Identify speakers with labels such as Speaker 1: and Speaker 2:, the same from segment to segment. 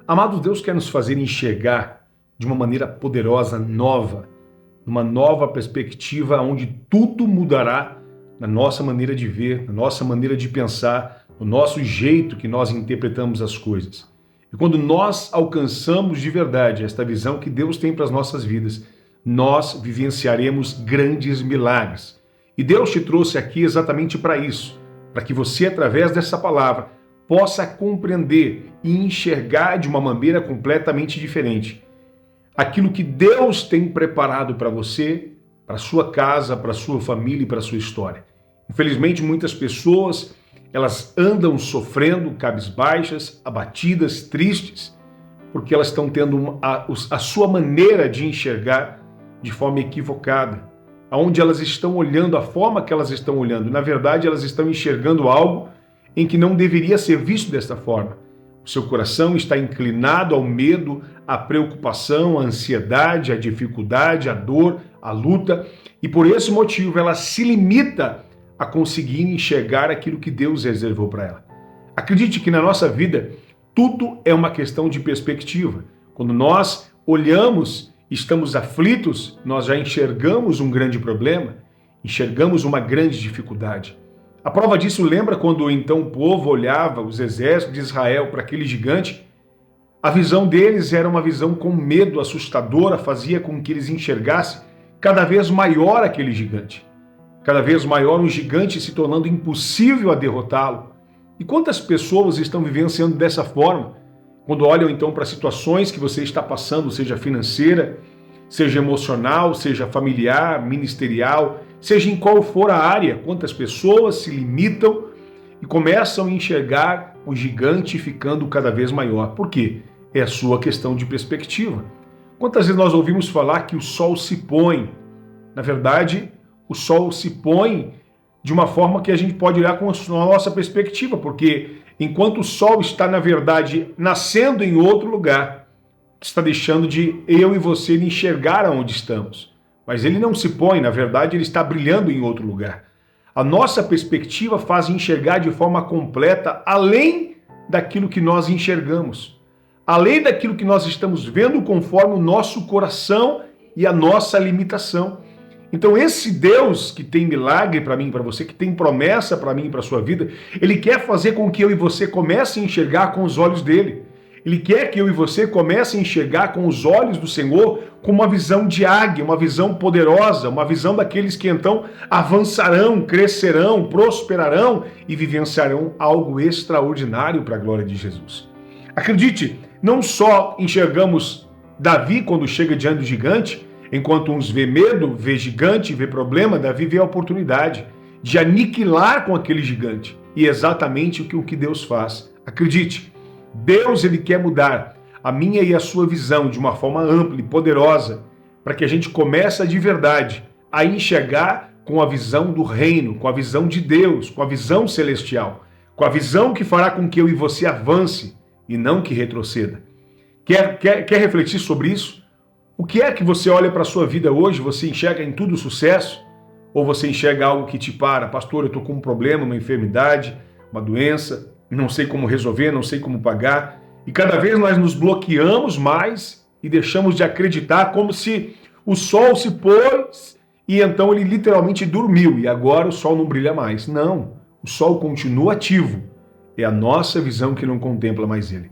Speaker 1: Amado, Deus quer nos fazer enxergar de uma maneira poderosa, nova, numa nova perspectiva onde tudo mudará na nossa maneira de ver, na nossa maneira de pensar, no nosso jeito que nós interpretamos as coisas. E quando nós alcançamos de verdade esta visão que Deus tem para as nossas vidas, nós vivenciaremos grandes milagres. E Deus te trouxe aqui exatamente para isso, para que você, através dessa palavra, possa compreender e enxergar de uma maneira completamente diferente aquilo que Deus tem preparado para você, para a sua casa, para a sua família e para a sua história. Infelizmente, muitas pessoas, elas andam sofrendo, cabisbaixas, abatidas, tristes, porque elas estão tendo a sua maneira de enxergar de forma equivocada, aonde elas estão olhando a forma que elas estão olhando. Na verdade, elas estão enxergando algo em que não deveria ser visto desta forma. O seu coração está inclinado ao medo, à preocupação, à ansiedade, à dificuldade, à dor, à luta, e por esse motivo ela se limita a conseguir enxergar aquilo que Deus reservou para ela. Acredite que na nossa vida tudo é uma questão de perspectiva. Quando nós olhamos, estamos aflitos, nós já enxergamos um grande problema, enxergamos uma grande dificuldade. A prova disso lembra quando então o povo olhava, os exércitos de Israel, para aquele gigante. A visão deles era uma visão com medo, assustadora, fazia com que eles enxergassem cada vez maior aquele gigante. Cada vez maior um gigante se tornando impossível a derrotá-lo. E quantas pessoas estão vivenciando dessa forma? Quando olham então para situações que você está passando, seja financeira, seja emocional, seja familiar, ministerial, seja em qual for a área, quantas pessoas se limitam e começam a enxergar o gigante ficando cada vez maior. Por quê? É a sua questão de perspectiva. Quantas vezes nós ouvimos falar que o sol se põe? Na verdade, o sol se põe de uma forma que a gente pode olhar com a nossa perspectiva, porque enquanto o sol está, na verdade, nascendo em outro lugar, está deixando de eu e você enxergar aonde estamos. Mas ele não se põe, na verdade, ele está brilhando em outro lugar. A nossa perspectiva faz enxergar de forma completa, além daquilo que nós enxergamos. Além daquilo que nós estamos vendo conforme o nosso coração e a nossa limitação. Então esse Deus que tem milagre para mim e para você, que tem promessa para mim e para a sua vida, ele quer fazer com que eu e você comece a enxergar com os olhos dele. Ele quer que eu e você comece a enxergar com os olhos do Senhor com uma visão de águia, uma visão poderosa, uma visão daqueles que então avançarão, crescerão, prosperarão e vivenciarão algo extraordinário para a glória de Jesus. Acredite, não só enxergamos Davi quando chega diante do gigante, enquanto uns vê medo, vê gigante, vê problema, Davi vê a oportunidade de aniquilar com aquele gigante. E é exatamente o que Deus faz. Acredite, Deus ele quer mudar a minha e a sua visão de uma forma ampla e poderosa para que a gente comece de verdade a enxergar com a visão do reino, com a visão de Deus, com a visão celestial, com a visão que fará com que eu e você avance e não que retroceda. Quer refletir sobre isso? O que é que você olha para a sua vida hoje? Você enxerga em tudo sucesso? Ou você enxerga algo que te para? Pastor, eu estou com um problema, uma enfermidade, uma doença, não sei como resolver, não sei como pagar. E cada vez nós nos bloqueamos mais e deixamos de acreditar como se o sol se pôs e então ele literalmente dormiu e agora o sol não brilha mais. Não, o sol continua ativo. É a nossa visão que não contempla mais ele.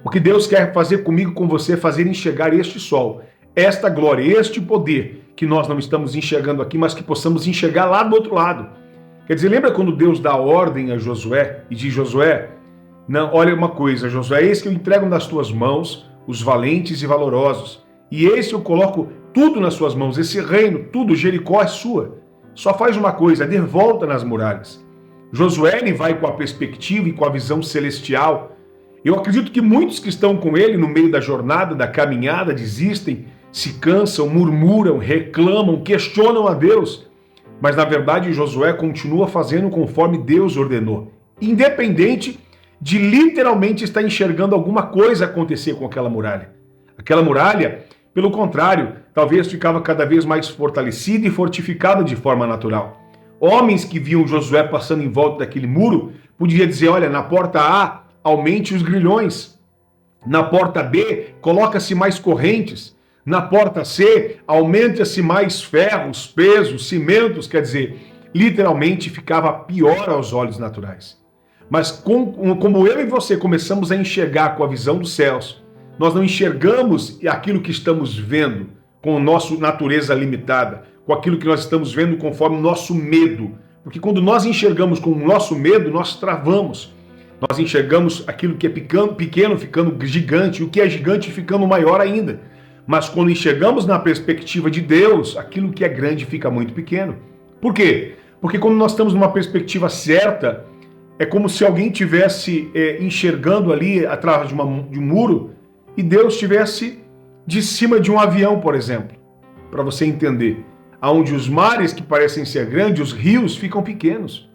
Speaker 1: O que Deus quer fazer comigo, com você, é fazer enxergar este sol, esta glória, este poder que nós não estamos enxergando aqui, mas que possamos enxergar lá do outro lado. Quer dizer, lembra quando Deus dá ordem a Josué e diz: Josué, não, olha uma coisa, Josué, eis que eu entrego nas tuas mãos os valentes e valorosos, e eis que eu coloco tudo nas suas mãos, esse reino, tudo, Jericó é sua. Só faz uma coisa, dê volta nas muralhas. Josué ele vai com a perspectiva e com a visão celestial. Eu acredito que muitos que estão com ele no meio da jornada, da caminhada, desistem, se cansam, murmuram, reclamam, questionam a Deus. Mas na verdade Josué continua fazendo conforme Deus ordenou, independente de literalmente estar enxergando alguma coisa acontecer com aquela muralha. Aquela muralha, pelo contrário, talvez ficava cada vez mais fortalecida e fortificada de forma natural. Homens que viam Josué passando em volta daquele muro podiam dizer: olha, na porta A, aumente os grilhões. Na porta B, coloca-se mais correntes. Na porta C, aumenta-se mais ferros, pesos, cimentos, quer dizer, literalmente ficava pior aos olhos naturais. Mas como eu e você começamos a enxergar com a visão dos céus, nós não enxergamos aquilo que estamos vendo com a nossa natureza limitada, com aquilo que nós estamos vendo conforme o nosso medo. Porque quando nós enxergamos com o nosso medo, nós travamos. Nós enxergamos aquilo que é pequeno ficando gigante, e o que é gigante ficando maior ainda. Mas quando enxergamos na perspectiva de Deus, aquilo que é grande fica muito pequeno. Por quê? Porque quando nós estamos numa perspectiva certa, é como se alguém estivesse enxergando ali atrás de um muro e Deus estivesse de cima de um avião, por exemplo. Para você entender. Onde os mares que parecem ser grandes, os rios ficam pequenos.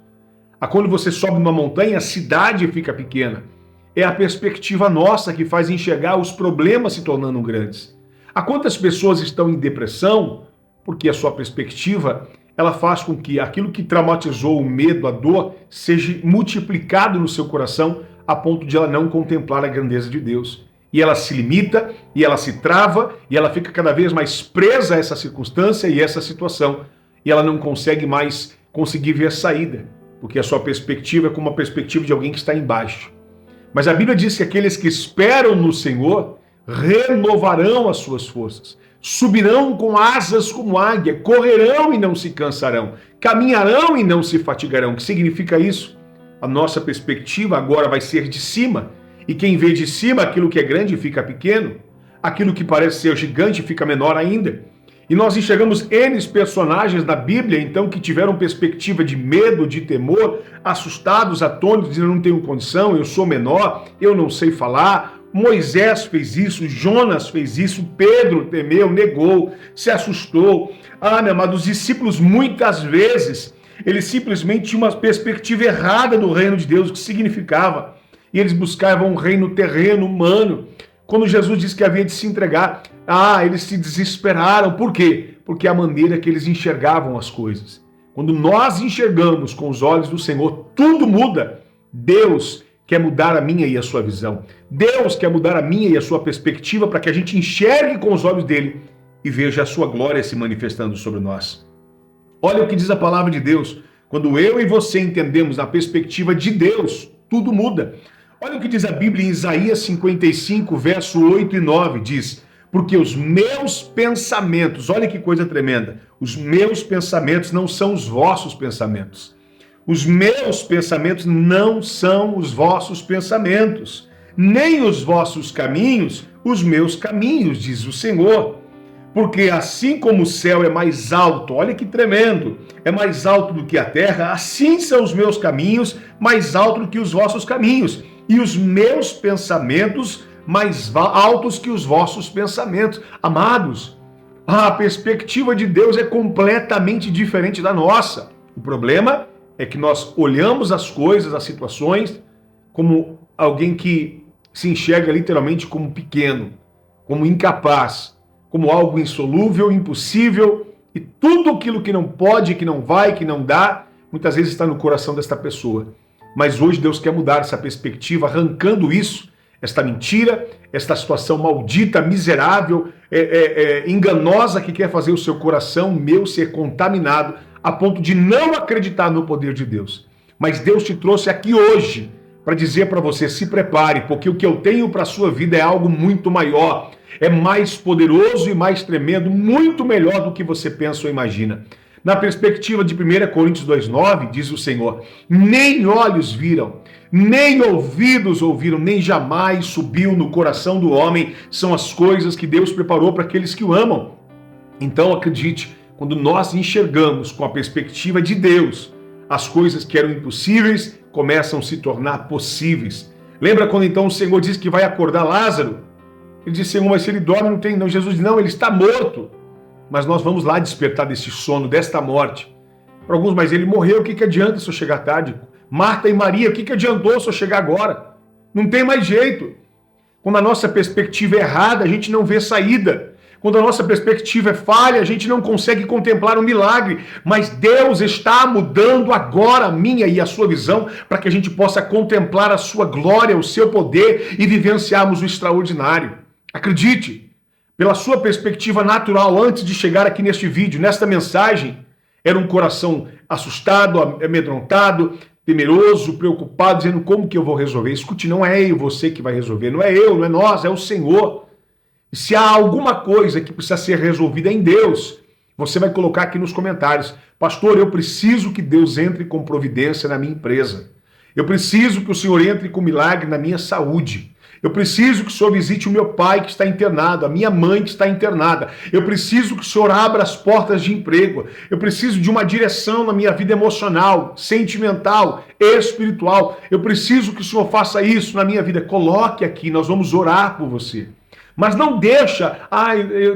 Speaker 1: Quando você sobe uma montanha, a cidade fica pequena. É a perspectiva nossa que faz enxergar os problemas se tornando grandes. Há quantas pessoas estão em depressão porque a sua perspectiva ela faz com que aquilo que traumatizou o medo, a dor, seja multiplicado no seu coração a ponto de ela não contemplar a grandeza de Deus. E ela se limita, e ela se trava, e ela fica cada vez mais presa a essa circunstância e essa situação. E ela não consegue mais conseguir ver a saída, porque a sua perspectiva é como a perspectiva de alguém que está embaixo. Mas a Bíblia diz que aqueles que esperam no Senhor renovarão as suas forças. Subirão com asas como águia, correrão e não se cansarão, caminharão e não se fatigarão. O que significa isso? A nossa perspectiva agora vai ser de cima, e quem vê de cima aquilo que é grande fica pequeno, aquilo que parece ser gigante fica menor ainda. E nós enxergamos N personagens da Bíblia, então, que tiveram perspectiva de medo, de temor, assustados, atônitos, dizendo: eu não tenho condição, eu sou menor, eu não sei falar. Moisés fez isso, Jonas fez isso, Pedro temeu, negou, se assustou. Meu amado, os discípulos muitas vezes, eles simplesmente tinham uma perspectiva errada do reino de Deus, o que significava. E eles buscavam um reino terreno, humano. Quando Jesus disse que havia de se entregar, eles se desesperaram. Por quê? Porque é a maneira que eles enxergavam as coisas. Quando nós enxergamos com os olhos do Senhor, tudo muda. Deus quer mudar a minha e a sua visão. Deus quer mudar a minha e a sua perspectiva para que a gente enxergue com os olhos dele e veja a sua glória se manifestando sobre nós. Olha o que diz a palavra de Deus. Quando eu e você entendemos a perspectiva de Deus, tudo muda. Olha o que diz a Bíblia em Isaías 55, verso 8 e 9, diz: porque os meus pensamentos, olha que coisa tremenda, os meus pensamentos não são os vossos pensamentos. Os meus pensamentos não são os vossos pensamentos, nem os vossos caminhos, os meus caminhos, diz o Senhor. Porque assim como o céu é mais alto, olha que tremendo, é mais alto do que a terra, assim são os meus caminhos mais altos do que os vossos caminhos, e os meus pensamentos mais altos que os vossos pensamentos. Amados, a perspectiva de Deus é completamente diferente da nossa. O problema é que nós olhamos as coisas, as situações, como alguém que se enxerga literalmente como pequeno, como incapaz, como algo insolúvel, impossível, e tudo aquilo que não pode, que não vai, que não dá, muitas vezes está no coração desta pessoa. Mas hoje Deus quer mudar essa perspectiva, arrancando isso, esta mentira, esta situação maldita, miserável, enganosa, que quer fazer o seu coração, meu, ser contaminado, a ponto de não acreditar no poder de Deus. Mas Deus te trouxe aqui hoje para dizer para você: se prepare, porque o que eu tenho para a sua vida é algo muito maior, é mais poderoso e mais tremendo, muito melhor do que você pensa ou imagina. Na perspectiva de 1 Coríntios 2,9, diz o Senhor: nem olhos viram, nem ouvidos ouviram, nem jamais subiu no coração do homem, são as coisas que Deus preparou para aqueles que o amam. Então acredite, quando nós enxergamos com a perspectiva de Deus, as coisas que eram impossíveis começam a se tornar possíveis. Lembra quando então o Senhor diz que vai acordar Lázaro? Ele disse: Senhor, mas se ele dorme, não tem. Não, Jesus diz: não, ele está morto. Mas nós vamos lá despertar desse sono, desta morte. Para alguns, mas ele morreu, o que adianta se eu chegar tarde? Marta e Maria, o que adiantou se eu chegar agora? Não tem mais jeito. Quando a nossa perspectiva é errada, a gente não vê saída. Quando a nossa perspectiva é falha, a gente não consegue contemplar o milagre. Mas Deus está mudando agora a minha e a sua visão para que a gente possa contemplar a sua glória, o seu poder e vivenciarmos o extraordinário. Acredite, pela sua perspectiva natural, antes de chegar aqui neste vídeo, nesta mensagem, era um coração assustado, amedrontado, temeroso, preocupado, dizendo como que eu vou resolver. Escute, não é eu, você que vai resolver, não é eu, não é nós, é o Senhor. E se há alguma coisa que precisa ser resolvida em Deus, você vai colocar aqui nos comentários: pastor, eu preciso que Deus entre com providência na minha empresa. Eu preciso que o Senhor entre com milagre na minha saúde. Eu preciso que o Senhor visite o meu pai que está internado, a minha mãe que está internada. Eu preciso que o Senhor abra as portas de emprego. Eu preciso de uma direção na minha vida emocional, sentimental, espiritual. Eu preciso que o Senhor faça isso na minha vida. Coloque aqui, nós vamos orar por você. Mas não deixa,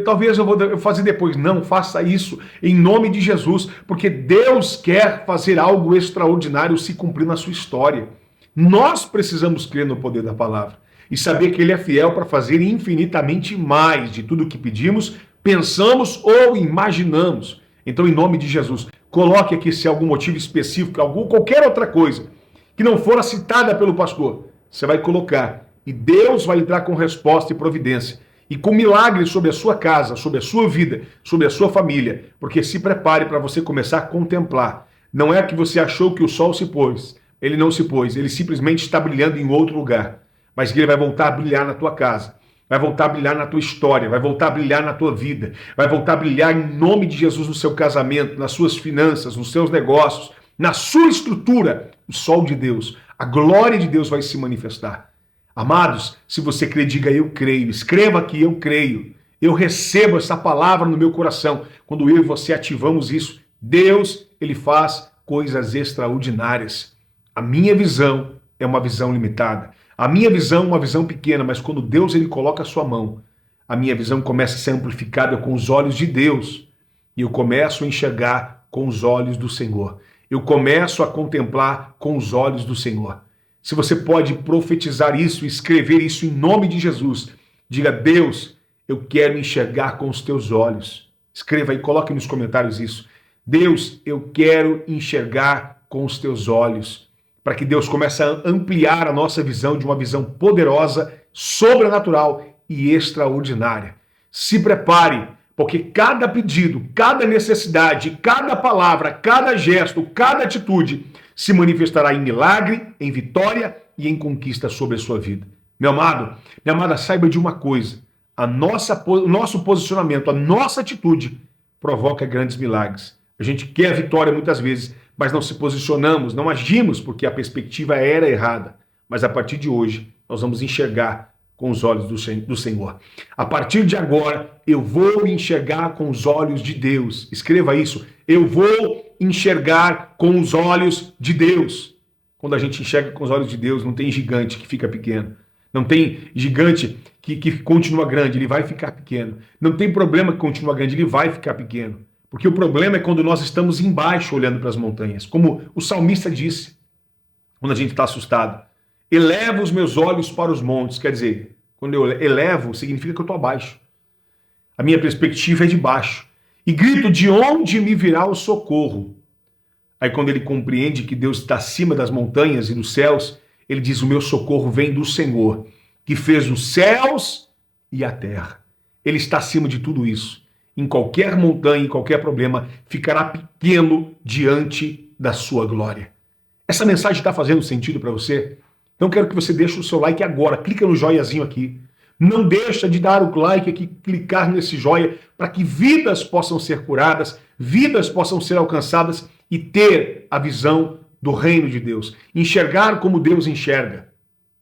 Speaker 1: talvez eu vou fazer depois. Não, faça isso em nome de Jesus, porque Deus quer fazer algo extraordinário se cumprir na sua história. Nós precisamos crer no poder da palavra e saber que Ele é fiel para fazer infinitamente mais de tudo o que pedimos, pensamos ou imaginamos. Então, em nome de Jesus, coloque aqui se há algum motivo específico, qualquer outra coisa que não fora citada pelo pastor, você vai colocar. E Deus vai entrar com resposta e providência. E com milagre sobre a sua casa, sobre a sua vida, sobre a sua família. Porque se prepare para você começar a contemplar. Não é que você achou que o sol se pôs. Ele não se pôs. Ele simplesmente está brilhando em outro lugar. Mas ele vai voltar a brilhar na tua casa. Vai voltar a brilhar na tua história. Vai voltar a brilhar na tua vida. Vai voltar a brilhar em nome de Jesus no seu casamento, nas suas finanças, nos seus negócios, na sua estrutura. O sol de Deus, a glória de Deus vai se manifestar. Amados, se você crê, diga eu creio. Escreva aqui, eu creio. Eu recebo essa palavra no meu coração. Quando eu e você ativamos isso, Deus, Ele faz coisas extraordinárias. A minha visão é uma visão limitada. A minha visão é uma visão pequena, mas quando Deus Ele coloca a sua mão, a minha visão começa a ser amplificada com os olhos de Deus. E eu começo a enxergar com os olhos do Senhor. Eu começo a contemplar com os olhos do Senhor. Se você pode profetizar isso, escrever isso em nome de Jesus, diga: Deus, eu quero enxergar com os teus olhos. Escreva aí, coloque nos comentários isso. Deus, eu quero enxergar com os teus olhos. Para que Deus comece a ampliar a nossa visão de uma visão poderosa, sobrenatural e extraordinária. Se prepare, porque cada pedido, cada necessidade, cada palavra, cada gesto, cada atitude se manifestará em milagre, em vitória e em conquista sobre a sua vida. Meu amado, minha amada, saiba de uma coisa: o nosso posicionamento, a nossa atitude provoca grandes milagres. A gente quer a vitória muitas vezes, mas não se posicionamos, não agimos porque a perspectiva era errada. Mas a partir de hoje, nós vamos enxergar com os olhos do Senhor. A partir de agora, eu vou enxergar com os olhos de Deus. Escreva isso. Eu vou enxergar com os olhos de Deus. Quando a gente enxerga com os olhos de Deus, não tem gigante que fica pequeno. Não tem gigante que continua grande, ele vai ficar pequeno. Não tem problema que continua grande, ele vai ficar pequeno. Porque o problema é quando nós estamos embaixo olhando para as montanhas. Como o salmista disse, quando a gente está assustado. Elevo os meus olhos para os montes. Quer dizer, quando eu elevo, significa que eu estou abaixo. A minha perspectiva é de baixo. E grito: de onde me virá o socorro? Aí quando ele compreende que Deus está acima das montanhas e dos céus, ele diz: o meu socorro vem do Senhor, que fez os céus e a terra. Ele está acima de tudo isso. Em qualquer montanha, em qualquer problema, ficará pequeno diante da sua glória. Essa mensagem está fazendo sentido para você? Então quero que você deixe o seu like agora, clica no joiazinho aqui. Não deixa de dar o like aqui, clicar nesse joia, para que vidas possam ser curadas, vidas possam ser alcançadas e ter a visão do reino de Deus. Enxergar como Deus enxerga,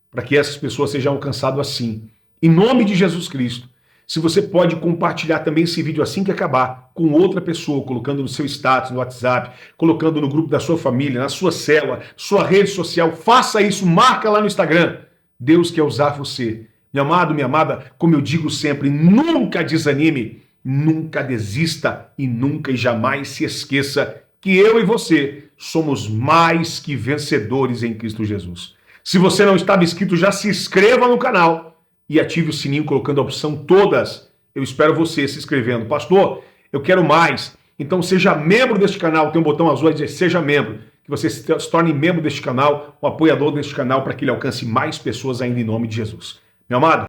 Speaker 1: para que essas pessoas sejam alcançadas assim. Em nome de Jesus Cristo. Se você pode compartilhar também esse vídeo assim que acabar com outra pessoa, colocando no seu status, no WhatsApp, colocando no grupo da sua família, na sua célula, sua rede social, faça isso, marca lá no Instagram. Deus quer usar você. Meu amado, minha amada, como eu digo sempre, nunca desanime, nunca desista e nunca e jamais se esqueça que eu e você somos mais que vencedores em Cristo Jesus. Se você não estava inscrito, já se inscreva no canal e ative o sininho colocando a opção todas. Eu espero você se inscrevendo. Pastor, eu quero mais. Então seja membro deste canal, tem um botão azul a dizer seja membro. Que você se torne membro deste canal, um apoiador deste canal, para que ele alcance mais pessoas ainda em nome de Jesus. Meu amado,